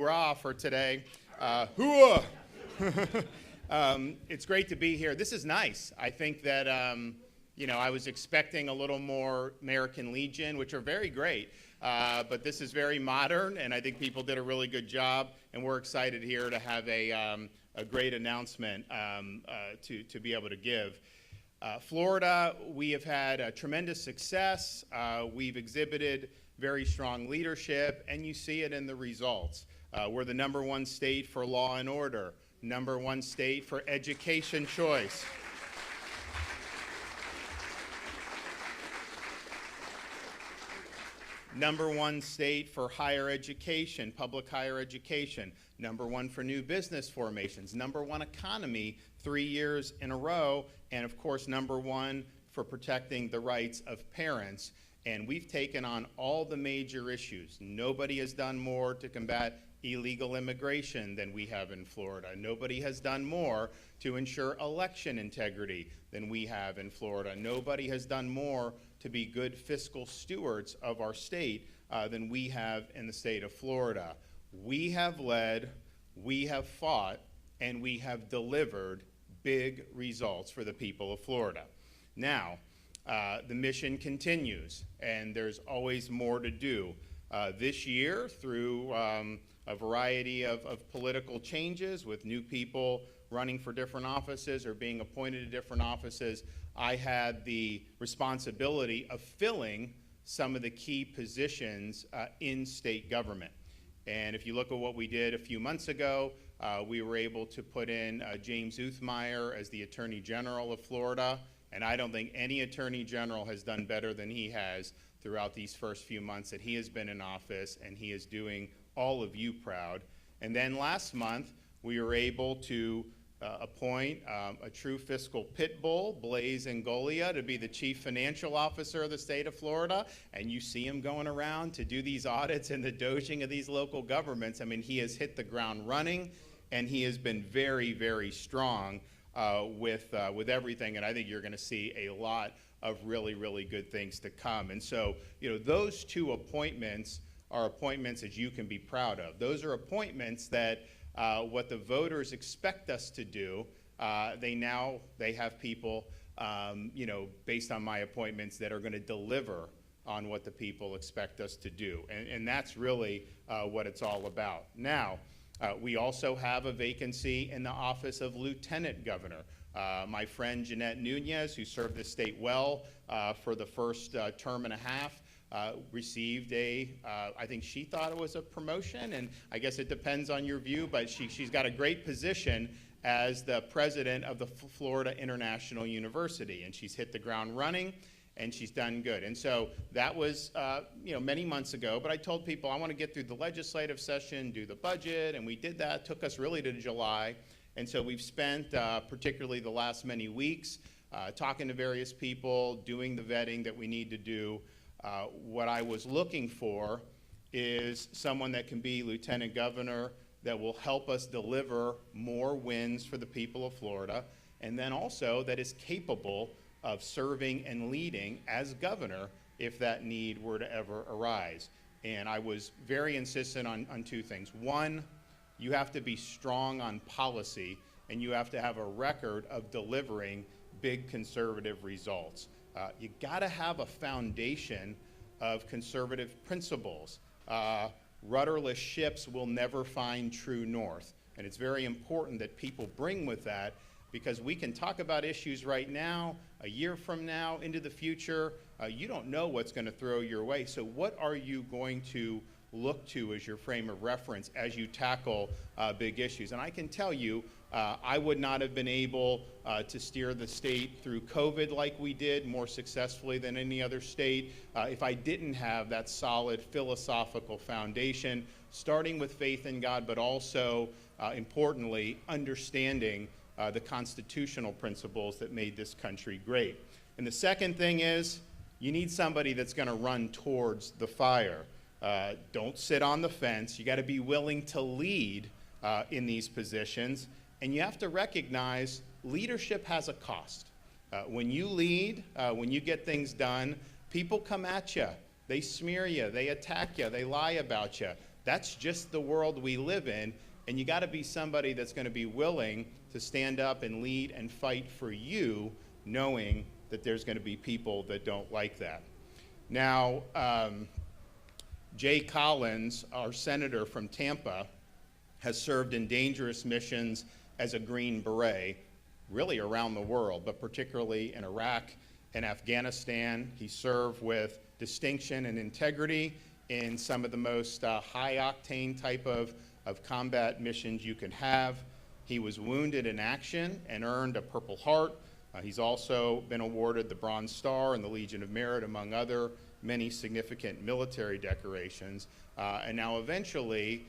Hurrah for today. Hooah! It's great to be here. This is nice. I think that, I was expecting a little more American Legion, which are very great. But this is very modern, and I think people did a really good job. And we're excited here to have a great announcement to be able to give. Florida, we have had tremendous success. We've exhibited very strong leadership, and you see it in the results. We're the #1 state for law and order, #1 state for education choice. #1 state for higher education, public higher education, #1 for new business formations, #1 economy 3 years in a row, and of course #1 for protecting the rights of parents. And we've taken on all the major issues. Nobody has done more to combat illegal immigration than we have in Florida. Nobody has done more to ensure election integrity than we have in Florida. Nobody has done more to be good fiscal stewards of our state than we have in the state of Florida. We have led, we have fought, and we have delivered big results for the people of Florida. Now, the mission continues, and there's always more to do. This year, through a variety of political changes with new people running for different offices or being appointed to different offices, I had the responsibility of filling some of the key positions in state government. And if you look at what we did a few months ago, we were able to put in James Uthmeyer as the Attorney General of Florida. And I don't think any Attorney General has done better than he has throughout these first few months that he has been in office, and he is doing all of you proud. And then last month, we were able to appoint a true fiscal pit bull, Blaise Ngolia, to be the Chief Financial Officer of the state of Florida. And you see him going around to do these audits and the doging of these local governments. I mean, he has hit the ground running, and he has been very, very strong with everything, and I think you're going to see a lot of really, really good things to come. And so, those two appointments are appointments that you can be proud of. Those are appointments that what the voters expect us to do, they have people, based on my appointments that are going to deliver on what the people expect us to do. And that's really what it's all about. Now, we also have a vacancy in the office of Lieutenant Governor. My friend Jeanette Nunez, who served the state well for the first term and a half, received I think she thought it was a promotion, and I guess it depends on your view, but she's got a great position as the president of the Florida International University, and she's hit the ground running, and she's done good. And so that was, many months ago, but I told people I want to get through the legislative session, do the budget, and we did that. It took us really to July. And so we've spent particularly the last many weeks talking to various people, doing the vetting that we need to do. What I was looking for is someone that can be lieutenant governor that will help us deliver more wins for the people of Florida, and then also that is capable of serving and leading as governor if that need were to ever arise. And I was very insistent on two things. One, you have to be strong on policy, and you have to have a record of delivering big conservative results. You got to have a foundation of conservative principles. Rudderless ships will never find true north. And it's very important that people bring with that, because we can talk about issues right now, a year from now, into the future. You don't know what's going to throw your way. So what are you going to look to as your frame of reference as you tackle big issues? And I can tell you, I would not have been able to steer the state through COVID like we did, more successfully than any other state, if I didn't have that solid philosophical foundation, starting with faith in God, but also, importantly, understanding the constitutional principles that made this country great. And the second thing is, you need somebody that's going to run towards the fire. Don't sit on the fence. You got to be willing to lead in these positions. And you have to recognize leadership has a cost. When you lead, when you get things done, people come at you. They smear you. They attack you. They lie about you. That's just the world we live in, and you got to be somebody that's going to be willing to stand up and lead and fight for you, knowing that there's going to be people that don't like that. Now, Jay Collins, our senator from Tampa, has served in dangerous missions as a Green Beret, really around the world, but particularly in Iraq and Afghanistan. He served with distinction and integrity in some of the most high-octane type of combat missions you can have. He was wounded in action and earned a Purple Heart. He's also been awarded the Bronze Star and the Legion of Merit, among other many significant military decorations. And now eventually,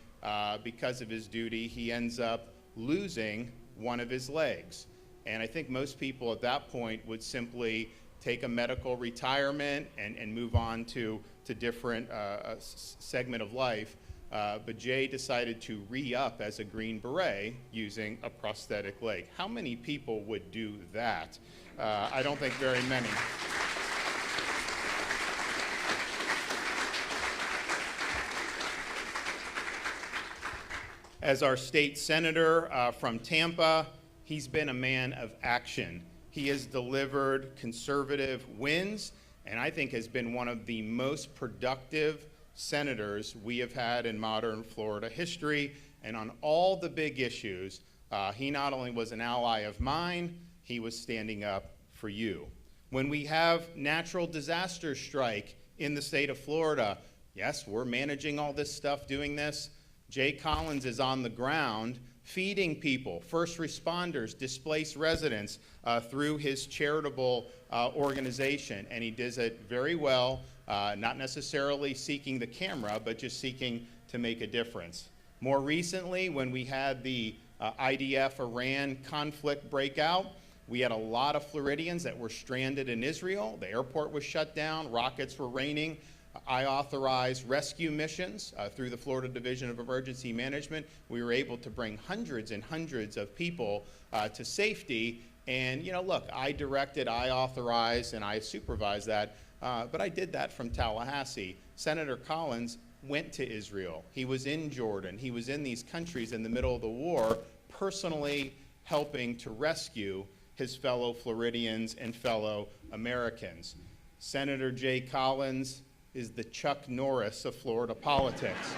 because of his duty, he ends up losing one of his legs. And I think most people at that point would simply take a medical retirement and move on to different segment of life. But Jay decided to re-up as a Green Beret using a prosthetic leg. How many people would do that? I don't think very many. As our state senator from Tampa, he's been a man of action. He has delivered conservative wins, and I think has been one of the most productive senators we have had in modern Florida history. And on all the big issues, he not only was an ally of mine, he was standing up for you. When we have natural disasters strike in the state of Florida, yes, we're managing all this stuff, doing this. Jay Collins is on the ground feeding people, first responders, displaced residents through his charitable organization. And he does it very well, not necessarily seeking the camera, but just seeking to make a difference. More recently, when we had the IDF-Iran conflict break out, we had a lot of Floridians that were stranded in Israel. The airport was shut down, rockets were raining. I authorized rescue missions through the Florida Division of Emergency Management. We were able to bring hundreds and hundreds of people to safety. And, you know, look, I directed, I authorized, and I supervised that, but I did that from Tallahassee. Senator Collins went to Israel. He was in Jordan. He was in these countries in the middle of the war, personally helping to rescue his fellow Floridians and fellow Americans. Senator Jay Collins is the Chuck Norris of Florida politics.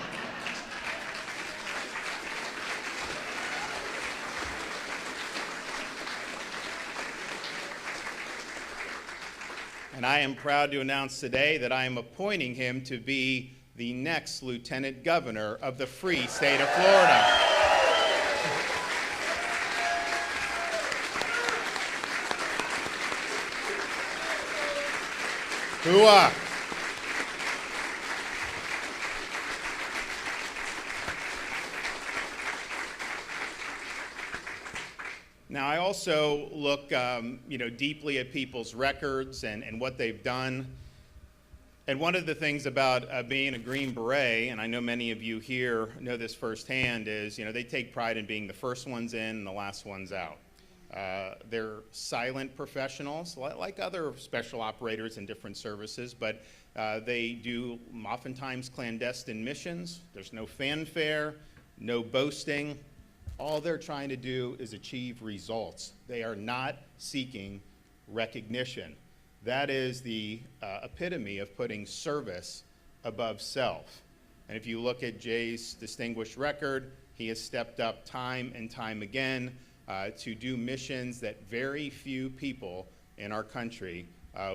And I am proud to announce today that I am appointing him to be the next Lieutenant Governor of the free state of Florida. Hooah! Now, I also look deeply at people's records and what they've done. And one of the things about being a Green Beret, and I know many of you here know this firsthand, is they take pride in being the first ones in and the last ones out. They're silent professionals, like other special operators in different services, but they do oftentimes clandestine missions. There's no fanfare, no boasting. All they're trying to do is achieve results. They are not seeking recognition. That is the epitome of putting service above self. And if you look at Jay's distinguished record, he has stepped up time and time again to do missions that very few people in our country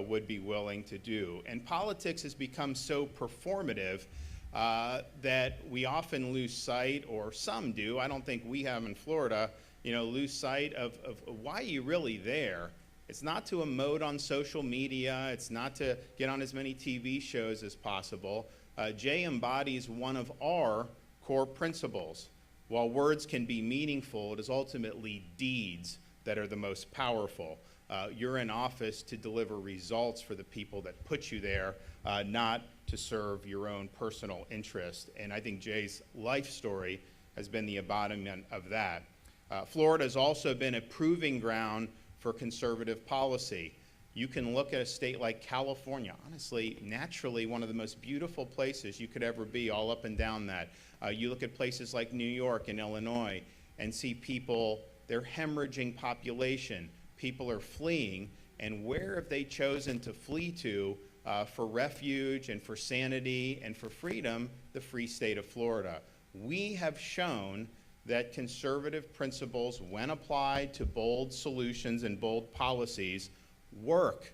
would be willing to do. And politics has become so performative that we often lose sight, or some do, I don't think we have in Florida, lose sight of why are you really there? It's not to emote on social media, it's not to get on as many TV shows as possible. Jay embodies one of our core principles. While words can be meaningful, it is ultimately deeds that are the most powerful. You're in office to deliver results for the people that put you there, not to serve your own personal interest. And I think Jay's life story has been the embodiment of that. Florida has also been a proving ground for conservative policy. You can look at a state like California, honestly, naturally one of the most beautiful places you could ever be, all up and down that. You look at places like New York and Illinois and see people, they're hemorrhaging population. People are fleeing, and where have they chosen to flee to for refuge and for sanity and for freedom? The free state of Florida. We have shown that conservative principles, when applied to bold solutions and bold policies, work.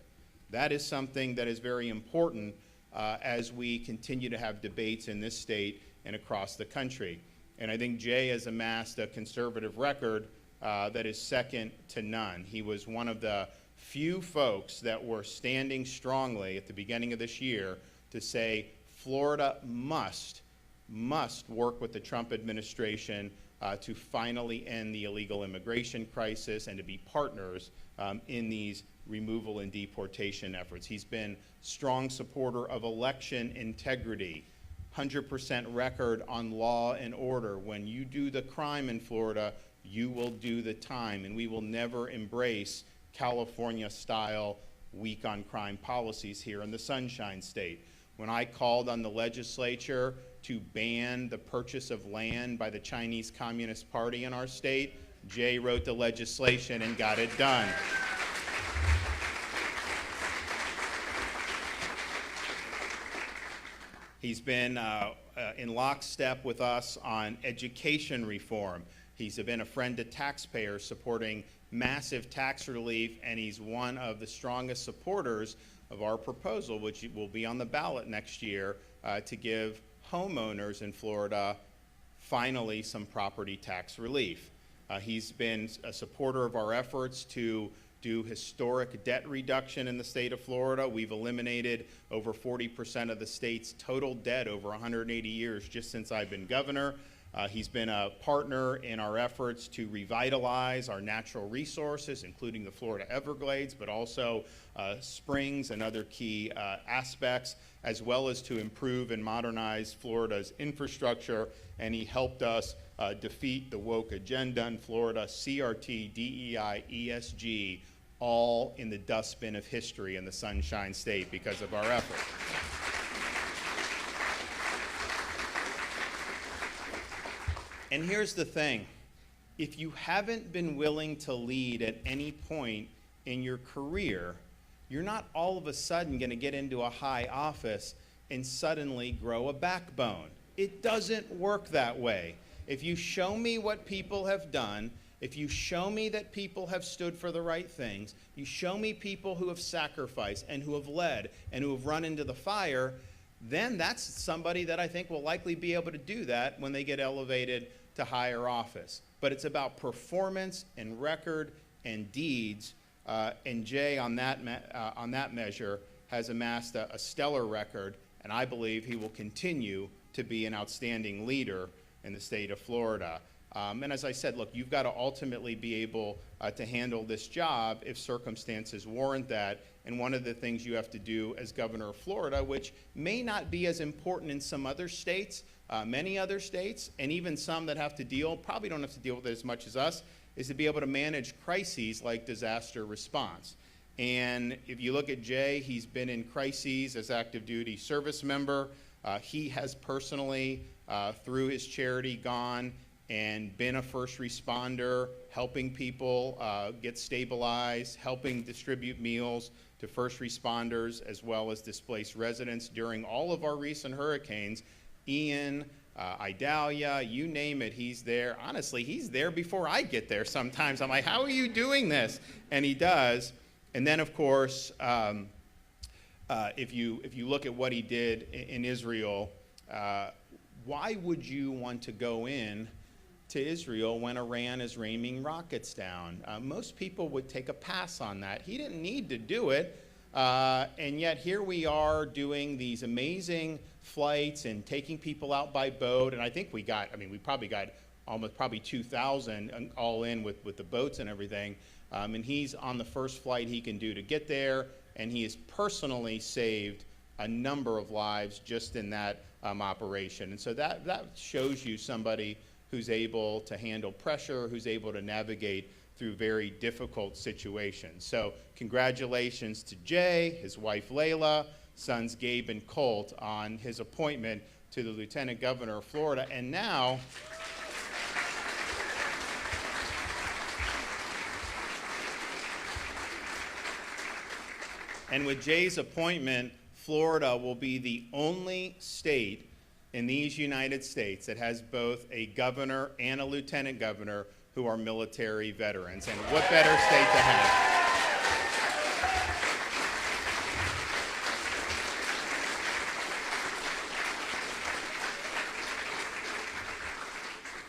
That is something that is very important as we continue to have debates in this state and across the country. And I think Jay has amassed a conservative record that is second to none. He was one of the few folks that were standing strongly at the beginning of this year to say Florida must work with the Trump administration to finally end the illegal immigration crisis and to be partners in these removal and deportation efforts. He's been strong supporter of election integrity, 100% record on law and order. When you do the crime in Florida, you will do the time, and we will never embrace California-style weak on crime policies here in the Sunshine State. When I called on the legislature to ban the purchase of land by the Chinese Communist Party in our state, Jay wrote the legislation and got it done. He's been in lockstep with us on education reform. He's been a friend to taxpayers, supporting massive tax relief, and he's one of the strongest supporters of our proposal, which will be on the ballot next year, to give homeowners in Florida finally some property tax relief. He's been a supporter of our efforts to do historic debt reduction in the state of Florida. We've eliminated over 40% of the state's total debt over 180 years just since I've been governor. He's been a partner in our efforts to revitalize our natural resources, including the Florida Everglades, but also springs and other key aspects, as well as to improve and modernize Florida's infrastructure. And he helped us defeat the woke agenda in Florida, CRT, DEI, ESG, all in the dustbin of history in the Sunshine State because of our efforts. And here's the thing. If you haven't been willing to lead at any point in your career, you're not all of a sudden going to get into a high office and suddenly grow a backbone. It doesn't work that way. If you show me what people have done, if you show me that people have stood for the right things, you show me people who have sacrificed and who have led and who have run into the fire, then that's somebody that I think will likely be able to do that when they get elevated to higher office. But it's about performance and record and deeds, and Jay on that measure has amassed a stellar record, and I believe he will continue to be an outstanding leader in the state of Florida. And as I said, look, you've got to ultimately be able to handle this job if circumstances warrant that. And one of the things you have to do as governor of Florida, which may not be as important in some other states, many other states, and even some that have to probably don't have to deal with it as much as us, is to be able to manage crises like disaster response. And if you look at Jay, he's been in crises as active duty service member. He has personally, through his charity, gone and been a first responder, helping people get stabilized, helping distribute meals to first responders as well as displaced residents during all of our recent hurricanes. Ian, Idalia, you name it, he's there. Honestly, he's there before I get there sometimes. I'm like, how are you doing this? And he does. And then, of course, if you look at what he did in Israel, why would you want to go in to Israel when Iran is raining rockets down? Most people would take a pass on that. He didn't need to do it, and yet here we are doing these amazing flights and taking people out by boat, and I think we probably got almost 2,000 all in with the boats and everything, and he's on the first flight he can do to get there, and he has personally saved a number of lives just in that operation. And so that shows you somebody who's able to handle pressure, who's able to navigate through very difficult situations. So congratulations to Jay, his wife Layla, sons Gabe and Colt on his appointment to the Lieutenant Governor of Florida. And now, and with Jay's appointment, Florida will be the only state in these United States that has both a governor and a lieutenant governor who are military veterans. And what better state to have?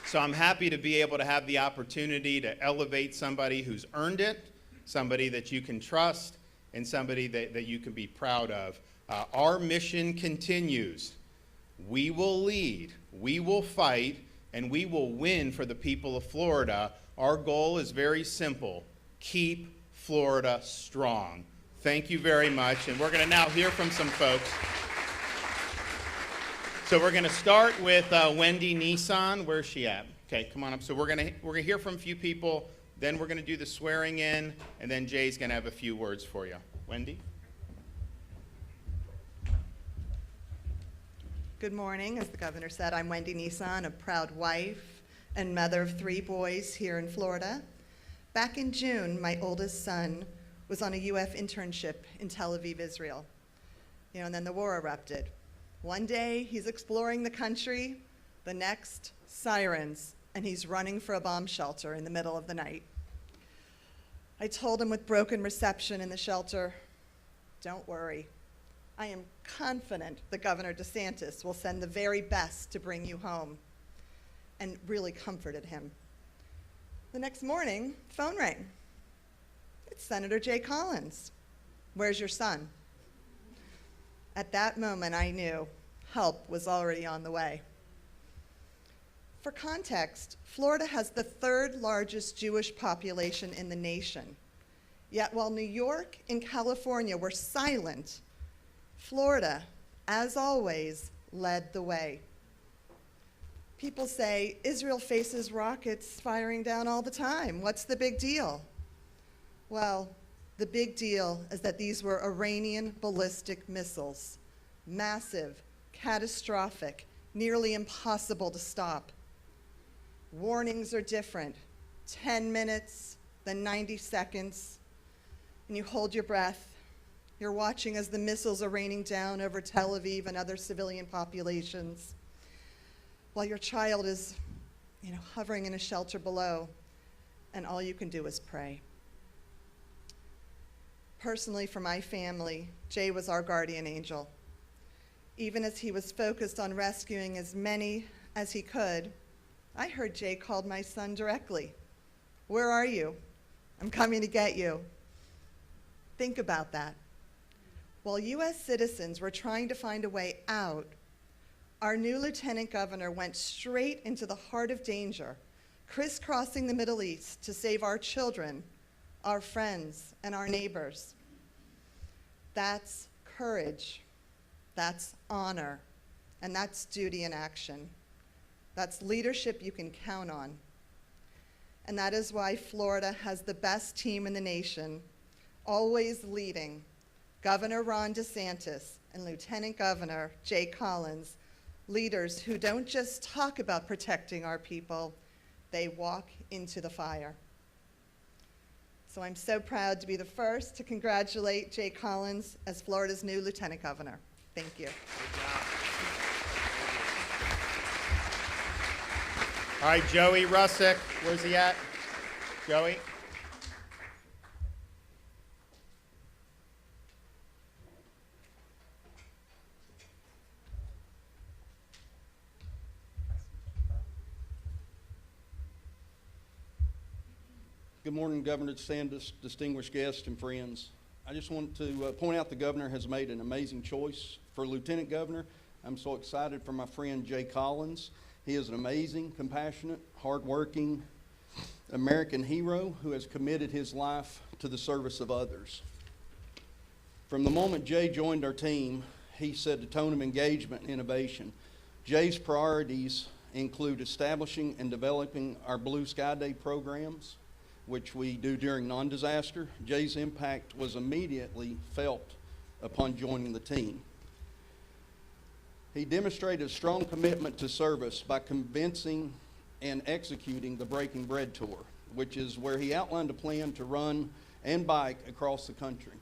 So I'm happy to be able to have the opportunity to elevate somebody who's earned it, somebody that you can trust, and somebody that you can be proud of. Our mission continues. We will lead, we will fight, and we will win for the people of Florida. Our goal is very simple: keep Florida strong. Thank you very much, and we're going to now hear from some folks. So we're going to start with Wendy Nissan. Where's she at? Okay, come on up. So we're going to hear from a few people, then we're going to do the swearing in, and then Jay's going to have a few words for you. Wendy? Good morning. As the governor said, I'm Wendy Nissan, a proud wife and mother of 3 boys here in Florida. Back in June, my oldest son was on a UF internship in Tel Aviv, Israel. And then the war erupted. One day, he's exploring the country, the next, sirens, and he's running for a bomb shelter in the middle of the night. I told him with broken reception in the shelter, "Don't worry. I am confident that Governor DeSantis will send the very best to bring you home," and really comforted him. The next morning, phone rang. It's Senator Jay Collins. "Where's your son?" At that moment, I knew help was already on the way. For context, Florida has the 3rd largest Jewish population in the nation. Yet while New York and California were silent, Florida, as always, led the way. People say Israel faces rockets firing down all the time. What's the big deal? Well, the big deal is that these were Iranian ballistic missiles. Massive, catastrophic, nearly impossible to stop. Warnings are different. 10 minutes, then 90 seconds, and you hold your breath. You're watching as the missiles are raining down over Tel Aviv and other civilian populations, while your child is, hovering in a shelter below, and all you can do is pray. Personally, for my family, Jay was our guardian angel. Even as he was focused on rescuing as many as he could, I heard Jay called my son directly. "Where are you? I'm coming to get you." Think about that. While U.S. citizens were trying to find a way out, our new lieutenant governor went straight into the heart of danger, crisscrossing the Middle East to save our children, our friends, and our neighbors. That's courage, that's honor, and that's duty in action. That's leadership you can count on. And that is why Florida has the best team in the nation, always leading Governor Ron DeSantis and Lieutenant Governor Jay Collins, leaders who don't just talk about protecting our people, they walk into the fire. So I'm so proud to be the first to congratulate Jay Collins as Florida's new Lieutenant Governor. Thank you. All right, Joey Russick, where's he at? Joey? Good morning, Governor DeSantis, distinguished guests and friends. I just want to point out the governor has made an amazing choice for Lieutenant Governor. I'm so excited for my friend Jay Collins. He is an amazing, compassionate, hardworking American hero who has committed his life to the service of others. From the moment Jay joined our team, he set the tone of engagement and innovation. Jay's priorities include establishing and developing our Blue Sky Day programs, which we do during non-disaster, Jay's impact was immediately felt upon joining the team. He demonstrated a strong commitment to service by convincing and executing the Breaking Bread Tour, which is where he outlined a plan to run and bike across the country.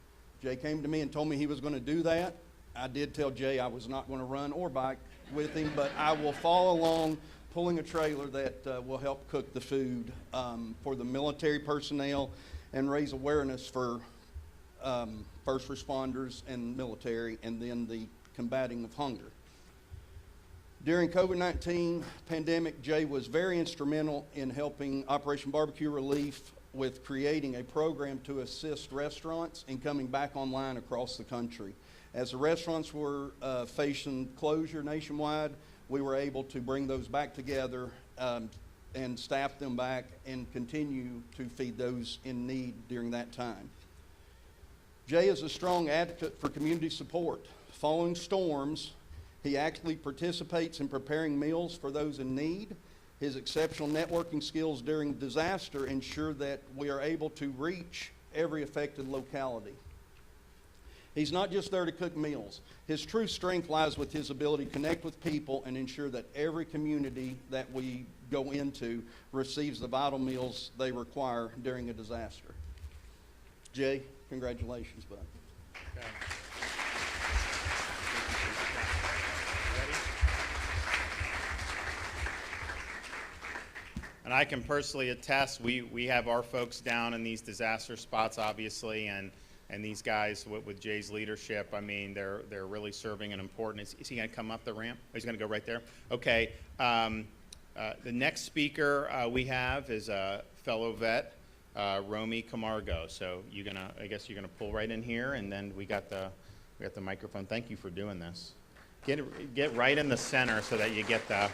Jay came to me and told me he was going to do that. I did tell Jay I was not going to run or bike with him, but I will follow along pulling a trailer that will help cook the food for the military personnel and raise awareness for first responders and military, and then the combating of hunger. During COVID-19 pandemic, Jay was very instrumental in helping Operation Barbecue Relief with creating a program to assist restaurants in coming back online across the country. As the restaurants were facing closure nationwide, we were able to bring those back together and staff them back and continue to feed those in need during that time. Jay is a strong advocate for community support. Following storms, he actively participates in preparing meals for those in need. His exceptional networking skills during disaster ensure that we are able to reach every affected locality. He's not just there to cook meals. His true strength lies with his ability to connect with people and ensure that every community that we go into receives the vital meals they require during a disaster. Jay, congratulations, bud. Okay. And I can personally attest, we have our folks down in these disaster spots, obviously, and these guys with Jay's leadership, I mean, they're really serving an important. Is he going to come up the ramp? Oh, he's going to go right there? Okay. The next speaker we have is a fellow vet, Romy Camargo. So I guess you're gonna pull right in here, and then we got the microphone. Thank you for doing this. Get right in the center so that you get the.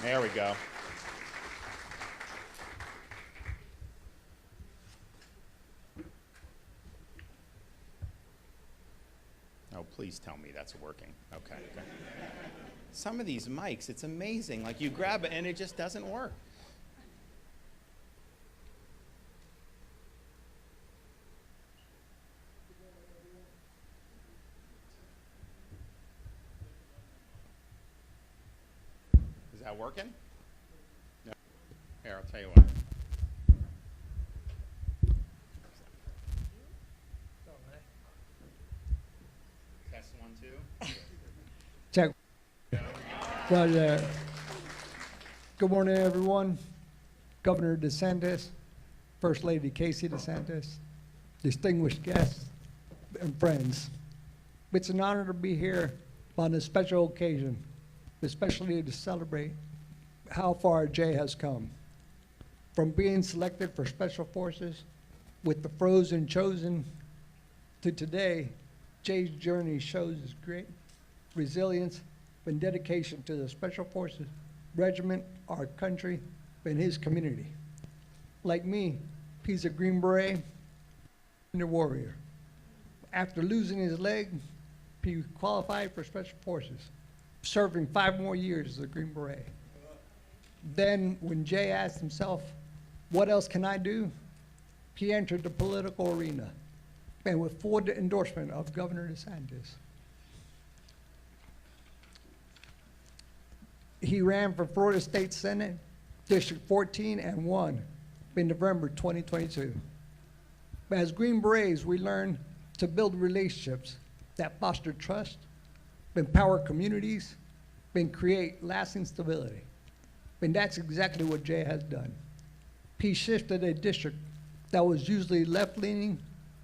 There we go. Oh, please tell me that's working. Okay. Some of these mics, it's amazing. Like you grab it and it just doesn't work. Is that working? No. Here, I'll tell you what. Test 1, 2. Check. Well, good morning, everyone. Governor DeSantis, First Lady Casey DeSantis, distinguished guests and friends. It's an honor to be here on this special occasion, especially to celebrate how far Jay has come. From being selected for Special Forces with the Frozen chosen to today, Jay's journey shows his great resilience and dedication to the Special Forces Regiment, our country, and his community. Like me, he's a Green Beret and a warrior. After losing his leg, he qualified for Special Forces, serving 5 more years as a Green Beret. Then, when Jay asked himself, what else can I do? He entered the political arena, and with full endorsement of Governor DeSantis. He ran for Florida State Senate, District 14, and won in November 2022. As Green Berets, we learn to build relationships that foster trust, empower communities, and create lasting stability. And that's exactly what Jay has done. He shifted a district that was usually left-leaning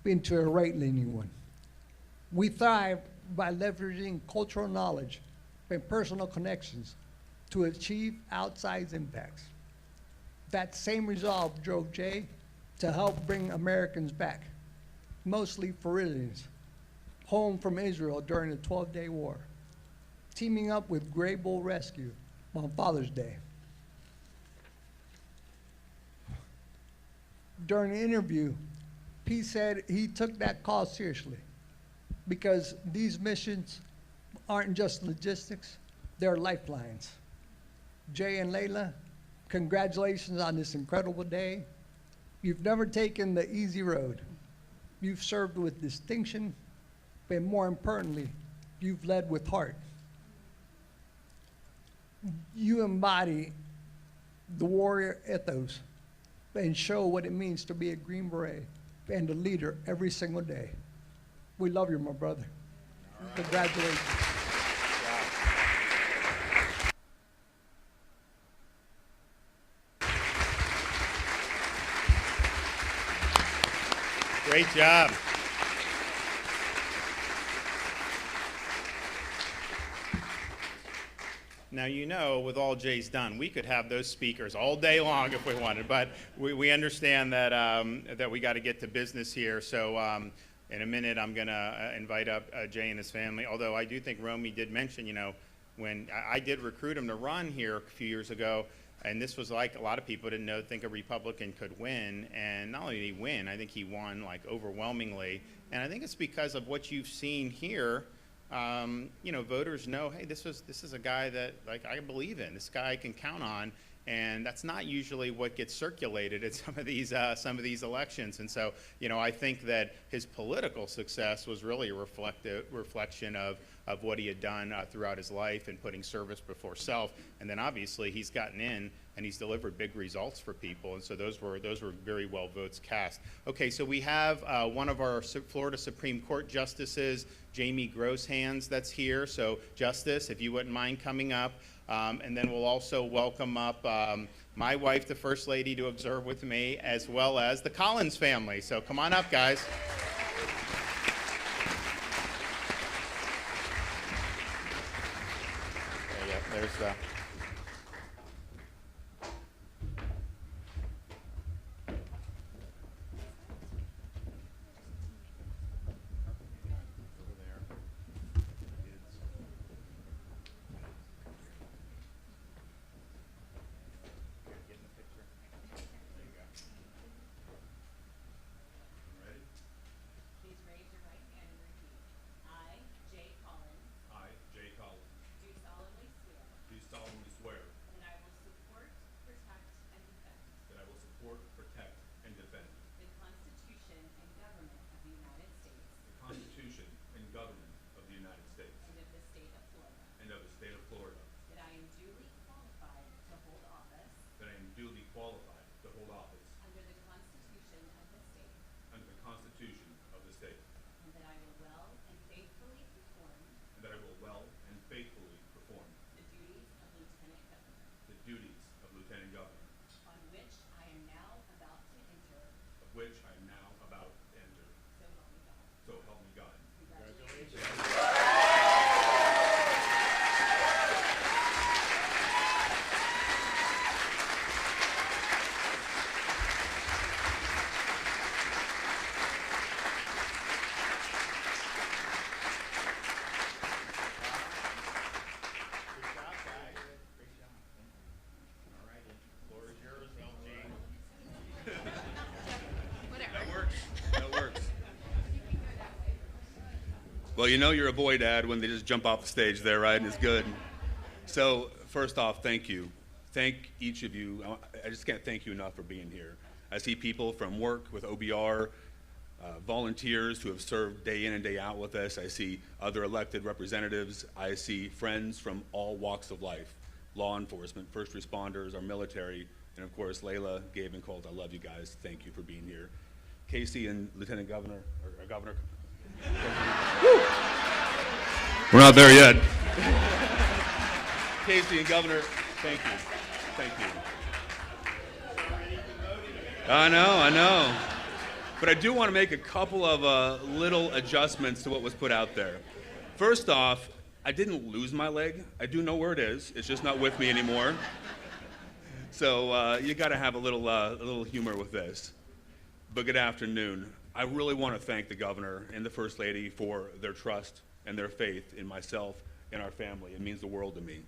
into a right-leaning one. We thrive by leveraging cultural knowledge and personal connections to achieve outsized impacts. That same resolve drove Jay to help bring Americans back, mostly Floridians, home from Israel during the 12-day war, teaming up with Grey Bull Rescue on Father's Day. During the interview, he said he took that call seriously because these missions aren't just logistics, they're lifelines. Jay and Layla Congratulations on this incredible day. You've never taken the easy road. You've served with distinction, but more importantly, you've led with heart. You embody the warrior ethos and show what it means to be a Green Beret and a leader every single day. We love you, my brother. Congratulations. Great job. Now, you know, with all Jay's done, we could have those speakers all day long if we wanted, but we understand that, that we got to get to business here. So in a minute, I'm going to invite up Jay and his family, although I do think Romy did mention, you know, when I did recruit him to run here a few years ago, and this was like a lot of people didn't think a Republican could win, and not only did he win, I think he won like overwhelmingly, and I think it's because of what you've seen here. You know, voters know, hey, this is a guy that like I believe in. This guy I can count on, and that's not usually what gets circulated at some of these elections. And so, you know, I think that his political success was really a reflection of what he had done throughout his life and putting service before self. And then obviously he's gotten in and he's delivered big results for people. And so those were very well votes cast. Okay, so we have one of our Florida Supreme Court justices, Jamie Grosshands, that's here. So Justice, if you wouldn't mind coming up. And then we'll also welcome up my wife, the First Lady, to observe with me, as well as the Collins family. So come on up, guys. There's the... Well, you know you're a boy, Dad, when they just jump off the stage there, right? And it's good. So first off, thank you. Thank each of you. I just can't thank you enough for being here. I see people from work with OBR, volunteers who have served day in and day out with us. I see other elected representatives. I see friends from all walks of life, law enforcement, first responders, our military, and of course, Layla, Gabe, and Colt. I love you guys. Thank you for being here. Casey and Lieutenant Governor, or Governor. We're not there yet. Casey and Governor, thank you. Thank you. I know. But I do want to make a couple of little adjustments to what was put out there. First off, I didn't lose my leg. I do know where it is. It's just not with me anymore. So you got to have a little humor with this. But good afternoon. I really want to thank the governor and the First Lady for their trust and their faith in myself and our family. It means the world to me.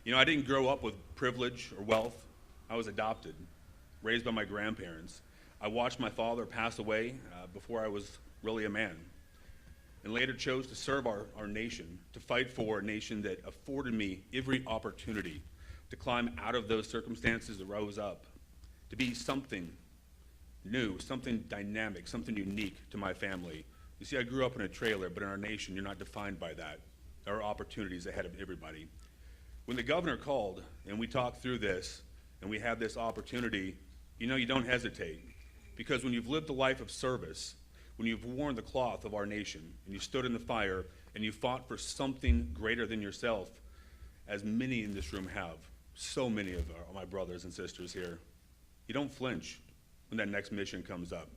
You know, I didn't grow up with privilege or wealth. I was adopted, raised by my grandparents. I watched my father pass away before I was really a man, and later chose to serve our nation, to fight for a nation that afforded me every opportunity to climb out of those circumstances, to rose up, to be something new, something dynamic, something unique to my family. You see, I grew up in a trailer, but in our nation, you're not defined by that. There are opportunities ahead of everybody. When the governor called and we talked through this and we had this opportunity, you know, you don't hesitate. Because when you've lived a life of service, when you've worn the cloth of our nation and you stood in the fire and you fought for something greater than yourself, as many in this room have, so many of my brothers and sisters here, you don't flinch when that next mission comes up.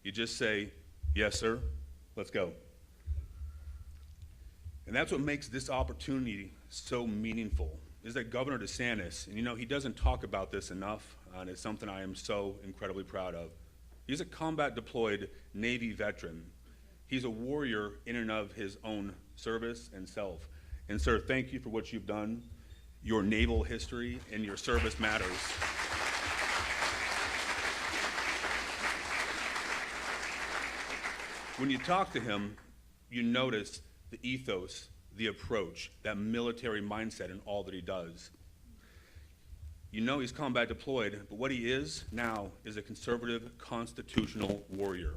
You just say, yes, sir, let's go. And that's what makes this opportunity so meaningful, is that Governor DeSantis, and you know, he doesn't talk about this enough, and it's something I am so incredibly proud of. He's a combat deployed Navy veteran. He's a warrior in and of his own service and self. And sir, thank you for what you've done. Your naval history and your service matters. When you talk to him, you notice the ethos, the approach, that military mindset in all that he does. You know he's combat deployed, but what he is now is a conservative constitutional warrior.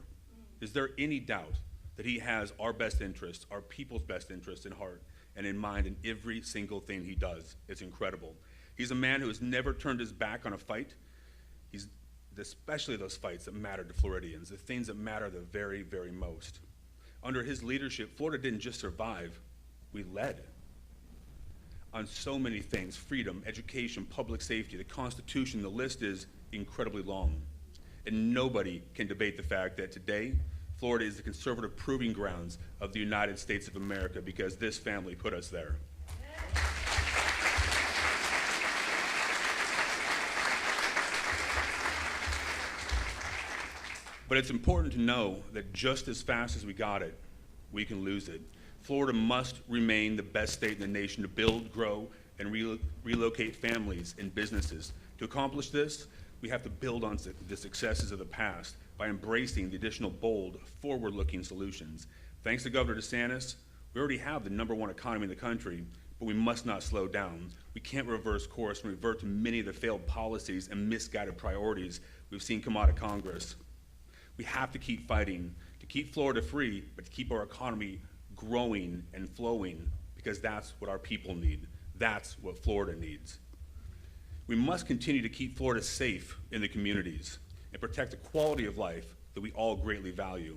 Is there any doubt that he has our best interests, our people's best interests in heart and in mind in every single thing he does? It's incredible. He's a man who has never turned his back on a fight. He's especially those fights that matter to Floridians, the things that matter the very, very most. Under his leadership, Florida didn't just survive, we led on so many things: freedom, education, public safety, the Constitution. The list is incredibly long. And nobody can debate the fact that today, Florida is the conservative proving grounds of the United States of America, because this family put us there. But it's important to know that just as fast as we got it, we can lose it. Florida must remain the best state in the nation to build, grow, and relocate families and businesses. To accomplish this, we have to build on the successes of the past by embracing the additional bold, forward-looking solutions. Thanks to Governor DeSantis, we already have the #1 economy in the country, but we must not slow down. We can't reverse course and revert to many of the failed policies and misguided priorities we've seen come out of Congress. We have to keep fighting to keep Florida free, but to keep our economy growing and flowing, because that's what our people need. That's what Florida needs. We must continue to keep Florida safe in the communities and protect the quality of life that we all greatly value.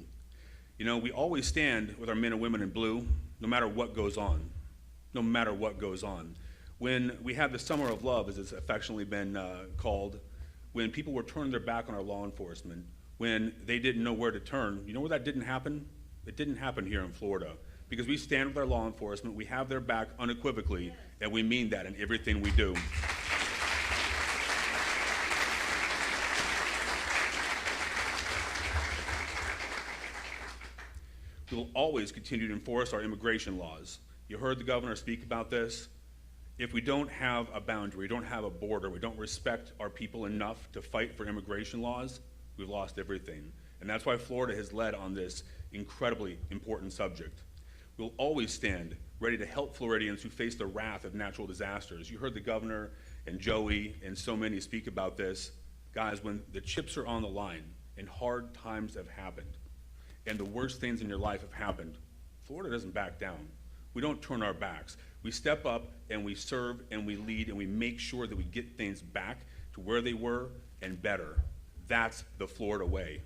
You know, we always stand with our men and women in blue, no matter what goes on, no matter what goes on. When we had the Summer of Love, as it's affectionately been called, when people were turning their back on our law enforcement, when they didn't know where to turn, you know where that didn't happen? It didn't happen here in Florida, because we stand with our law enforcement, we have their back unequivocally, and we mean that in everything we do. We will always continue to enforce our immigration laws. You heard the governor speak about this. If we don't have a boundary, we don't have a border, we don't respect our people enough to fight for immigration laws, we've lost everything. And that's why Florida has led on this incredibly important subject. We'll always stand ready to help Floridians who face the wrath of natural disasters. You heard the governor and Joey and so many speak about this. Guys, when the chips are on the line and hard times have happened and the worst things in your life have happened, Florida doesn't back down. We don't turn our backs. We step up and we serve and we lead and we make sure that we get things back to where they were and better. That's the Florida way.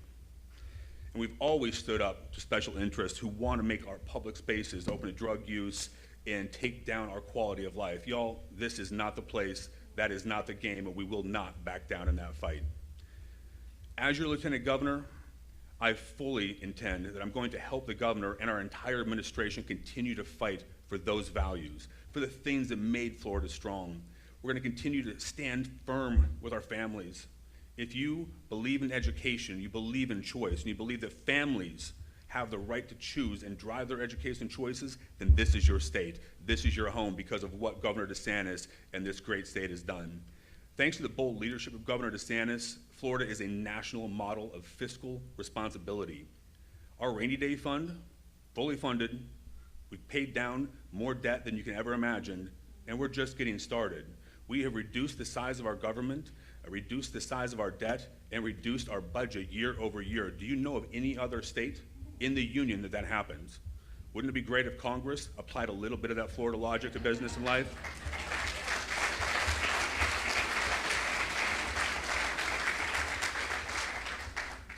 And we've always stood up to special interests who want to make our public spaces open to drug use and take down our quality of life. Y'all, this is not the place, that is not the game, and we will not back down in that fight. As your Lieutenant Governor, I fully intend that I'm going to help the governor and our entire administration continue to fight for those values, for the things that made Florida strong. We're going to continue to stand firm with our families. If you believe in education, you believe in choice, and you believe that families have the right to choose and drive their education choices, then this is your state. This is your home because of what Governor DeSantis and this great state has done. Thanks to the bold leadership of Governor DeSantis, Florida is a national model of fiscal responsibility. Our rainy day fund, fully funded, we've paid down more debt than you can ever imagine, and we're just getting started. We have reduced the size of our government, reduced the size of our debt, and reduced our budget year over year. Do you know of any other state in the union that happens? Wouldn't it be great if Congress applied a little bit of that Florida logic to business and life?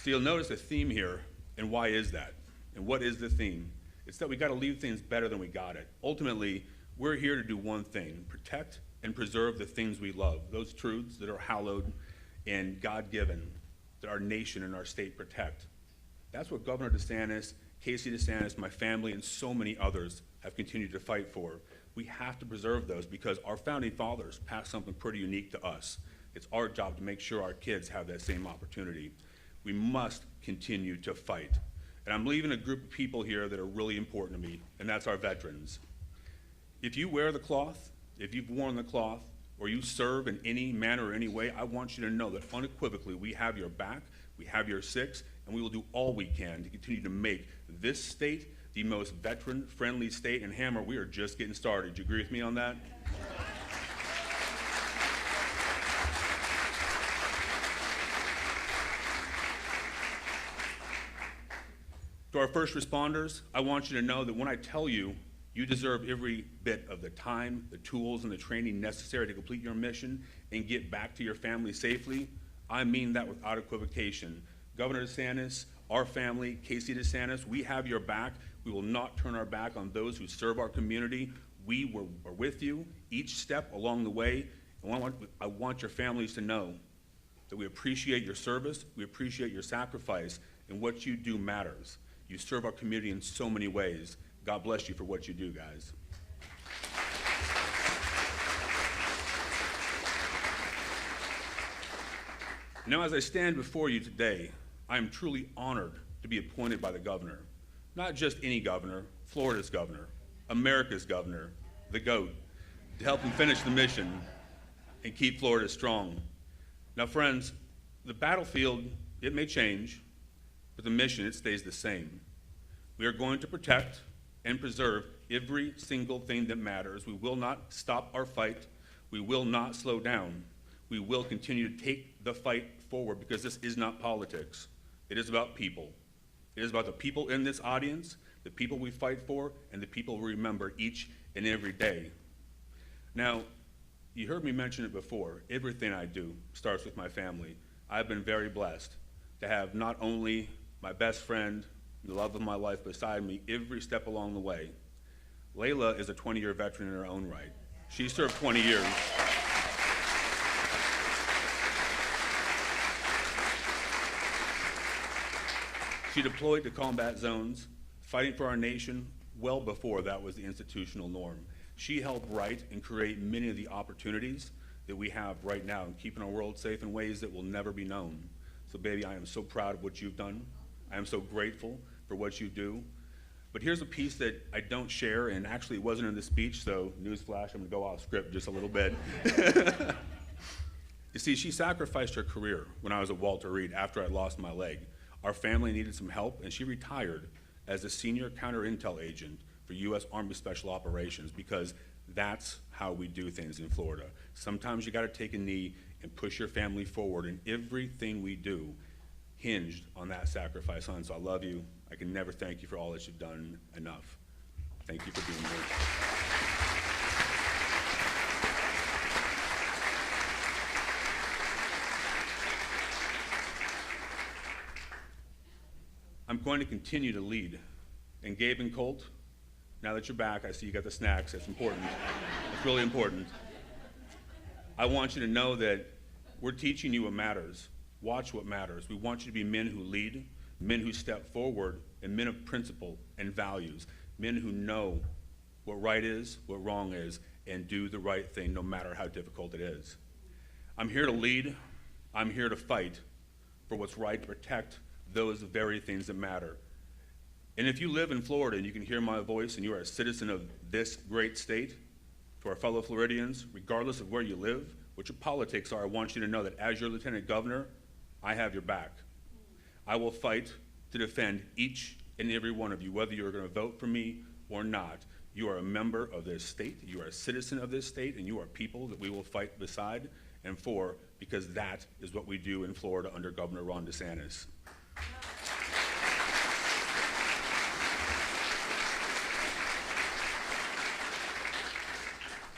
So you'll notice a theme here, and why is that? And what is the theme? It's that we got to leave things better than we got it. Ultimately, we're here to do one thing: protect and preserve the things we love, those truths that are hallowed and God-given, that our nation and our state protect. That's what Governor DeSantis, Casey DeSantis, my family, and so many others have continued to fight for. We have to preserve those because our founding fathers passed something pretty unique to us. It's our job to make sure our kids have that same opportunity. We must continue to fight. And I'm leaving a group of people here that are really important to me, and that's our veterans. If you wear the cloth, if you've worn the cloth, or you serve in any manner or any way, I want you to know that unequivocally we have your back, we have your six, and we will do all we can to continue to make this state the most veteran-friendly state. And Hammer, we are just getting started. Do you agree with me on that? To our first responders, I want you to know that when I tell you you deserve every bit of the time, the tools, and the training necessary to complete your mission and get back to your family safely, I mean that without equivocation. Governor DeSantis, our family, Casey DeSantis, we have your back. We will not turn our back on those who serve our community. We are with you each step along the way. And I want your families to know that we appreciate your service, we appreciate your sacrifice, and what you do matters. You serve our community in so many ways. God bless you for what you do, guys. Now, as I stand before you today, I am truly honored to be appointed by the governor. Not just any governor, Florida's governor, America's governor, the GOAT, to help him finish the mission and keep Florida strong. Now, friends, the battlefield, it may change, but the mission, it stays the same. We are going to protect and preserve every single thing that matters. We will not stop our fight. We will not slow down. We will continue to take the fight forward because this is not politics. It is about people. It is about the people in this audience, the people we fight for, and the people we remember each and every day. Now, you heard me mention it before. Everything I do starts with my family. I've been very blessed to have not only my best friend, the love of my life beside me every step along the way. Layla is a 20-year veteran in her own right. She served 20 years. She deployed to combat zones, fighting for our nation well before that was the institutional norm. She helped write and create many of the opportunities that we have right now in keeping our world safe in ways that will never be known. So baby, I am so proud of what you've done. I am so grateful for what you do. But here's a piece that I don't share, and actually it wasn't in the speech, so newsflash, I'm gonna go off script just a little bit. You see, she sacrificed her career when I was at Walter Reed after I lost my leg. Our family needed some help, and she retired as a senior counter-intel agent for U.S. Army Special Operations because that's how we do things in Florida. Sometimes you gotta take a knee and push your family forward, and everything we do hinged on that sacrifice, hon. So I love you. I can never thank you for all that you've done enough. Thank you for being here. I'm going to continue to lead. And Gabe and Colt, now that you're back, I see you got the snacks. That's important. It's really important. I want you to know that we're teaching you what matters. Watch what matters. We want you to be men who lead, men who step forward, and men of principle and values, men who know what right is, what wrong is, and do the right thing no matter how difficult it is. I'm here to lead. I'm here to fight for what's right, to protect those very things that matter. And if you live in Florida and you can hear my voice and you are a citizen of this great state, to our fellow Floridians, regardless of where you live, what your politics are, I want you to know that as your Lieutenant Governor, I have your back. I will fight to defend each and every one of you, whether you're going to vote for me or not. You are a member of this state, you are a citizen of this state, and you are people that we will fight beside and for, because that is what we do in Florida under Governor Ron DeSantis.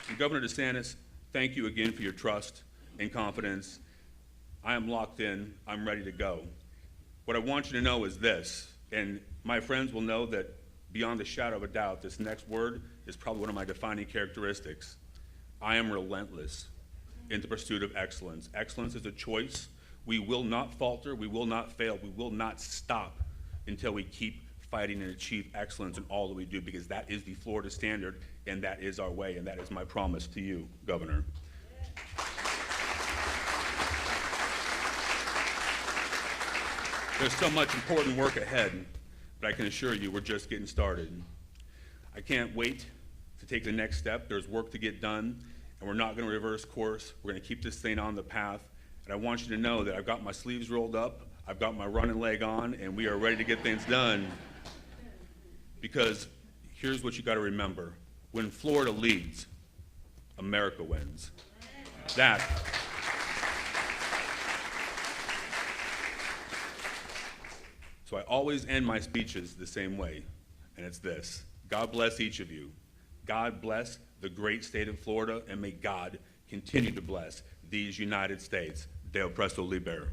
And Governor DeSantis, thank you again for your trust and confidence. I am locked in, I'm ready to go. What I want you to know is this, and my friends will know that beyond a shadow of a doubt, this next word is probably one of my defining characteristics. I am relentless in the pursuit of excellence. Excellence is a choice. We will not falter, we will not fail, we will not stop until we keep fighting and achieve excellence in all that we do, because that is the Florida standard, and that is our way, and that is my promise to you, Governor. There's so much important work ahead, but I can assure you we're just getting started. I can't wait to take the next step. There's work to get done, and we're not going to reverse course. We're going to keep this thing on the path, and I want you to know that I've got my sleeves rolled up, I've got my running leg on, and we are ready to get things done. Because here's what you got to remember. When Florida leads, America wins. So I always end my speeches the same way, and it's this. God bless each of you. God bless the great state of Florida, and may God continue to bless these United States. Deo presto liber.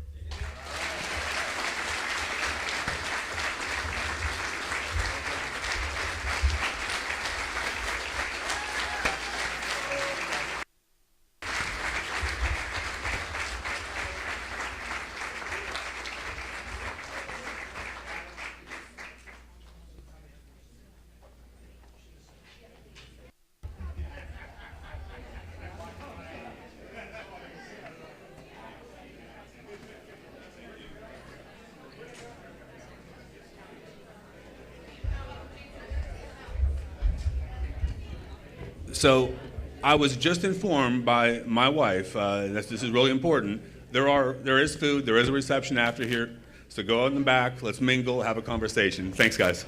So I was just informed by my wife, this is really important, there is food, there is a reception after here, so go out in the back, let's mingle, have a conversation. Thanks, guys.